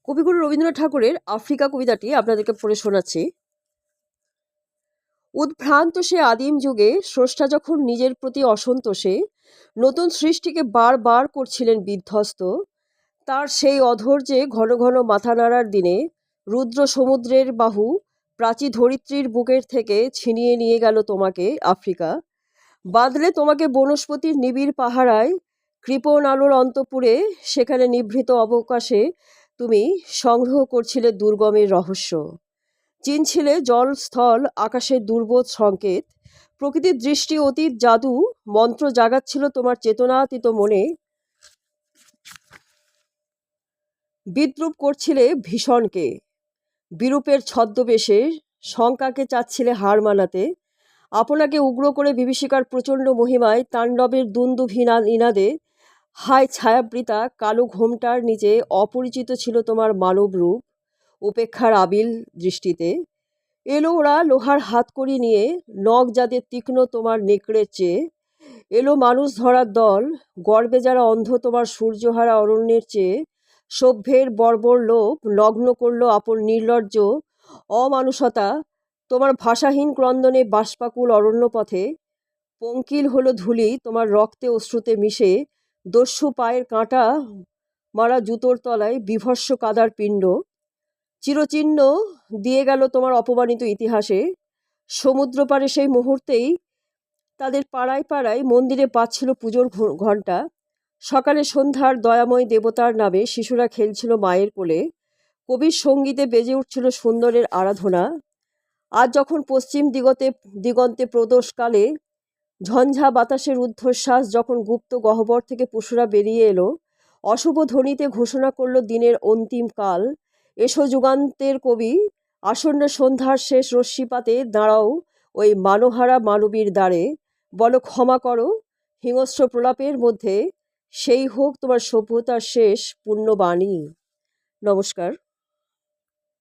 কবিগুরু রবীন্দ্রনাথ ঠাকুরের আফ্রিকা কবিতাটি আপনাদেরকে পড়ে শোনাচ্ছি। উদ্ভ্রান্ত সে আদিম যুগে স্রষ্টা যখন নিজের প্রতি অসন্তোষে নতুন সৃষ্টিকে বারবার করছিলেন বিধ্বস্ত, তার সেই অধৈর্যে ঘন ঘন মাথা নাড়ার দিনে রুদ্র সমুদ্রের বাহু প্রাচী ধরিত্রীর বুকের থেকে ছিনিয়ে নিয়ে গেল তোমাকে আফ্রিকা। বাঁধলে তোমাকে বনস্পতির নিবিড় পাহারায়, কৃপণ আলোর অন্তপুরে, সেখানে নিভৃত অবকাশে তুমি সংগ্রহ করছিলে দুর্গমের রহস্য। চিনছিলে জল স্থল আকাশের দুর্বোধ সংকেত, প্রকৃতির দৃষ্টি অতীত জাদু মন্ত্র জাগাচ্ছিল তোমার চেতনাতীত মনে। বিদ্রূপ করছিলে ভীষণকে, বিরূপের ছদ্মবেশে শঙ্কাকে চাচ্ছিলে হার মানাতে। আপনাকে উগ্র করে বিভীষিকার প্রচণ্ড মহিমায় তাণ্ডবের দুন্দুভিনা ইনাদে হায় ছায়াবৃতা কালো ঘোমটার নিচে অপরিচিত ছিল তোমার মানব রূপ উপেক্ষার আবিল দৃষ্টিতে। এলো ওরা লোহার হাতকড়ি নিয়ে, নখ যাদের তীক্ষ্ণ তোমার নেকড়ের চেয়ে। এলো মানুষ ধরার দল, গর্বে যারা অন্ধ তোমার সূর্যহারা অরণ্যের চেয়ে। সভ্যের বর্বর লোভ লগ্ন করল আপন নির্লজ্জ অমানুষতা তোমার ভাষাহীন ক্রন্দনে বাষ্পাকুল অরণ্যপথে। পঙ্কিল হলো ধূলি তোমার রক্তে অশ্রুতে মিশে, দস্যু পায়ের কাঁটা মারা জুতোর তলায় বিভৎস কাদার পিণ্ড। চিরচিহ্ন দিয়ে গেল তোমার অপমানিত ইতিহাসে। সমুদ্র পারে সেই মুহূর্তেই তাদের পাড়ায় পাড়ায় মন্দিরে বাজছিল পুজোর ঘণ্টা। সকালে সন্ধ্যার দয়াময় দেবতার নামে শিশুরা খেলছিল মায়ের কোলে। কবির সঙ্গীতে বেজে উঠছিল সুন্দরের আরাধনা। আজ যখন পশ্চিম দিগন্তে প্রদোষকালে ঝঞ্ঝা বাতাসের ঊর্ধ্বশ্বাস যখন গুপ্ত গহ্বর থেকে পশুরা বেরিয়ে এলো, অশুভ ধ্বনিতে ঘোষণা করল দিনের অন্তিম কাল। এসো যুগান্তের কবি, আসন্ন সন্ধ্যার শেষ রশ্মিপাতে দাঁড়াও ওই মানহারা মানবীর দ্বারে। বলো ক্ষমা করো হিংস্র প্রলাপের মধ্যে, সেই হোক তোমার সভ্যতার শেষ পুণ্যবাণী। নমস্কার।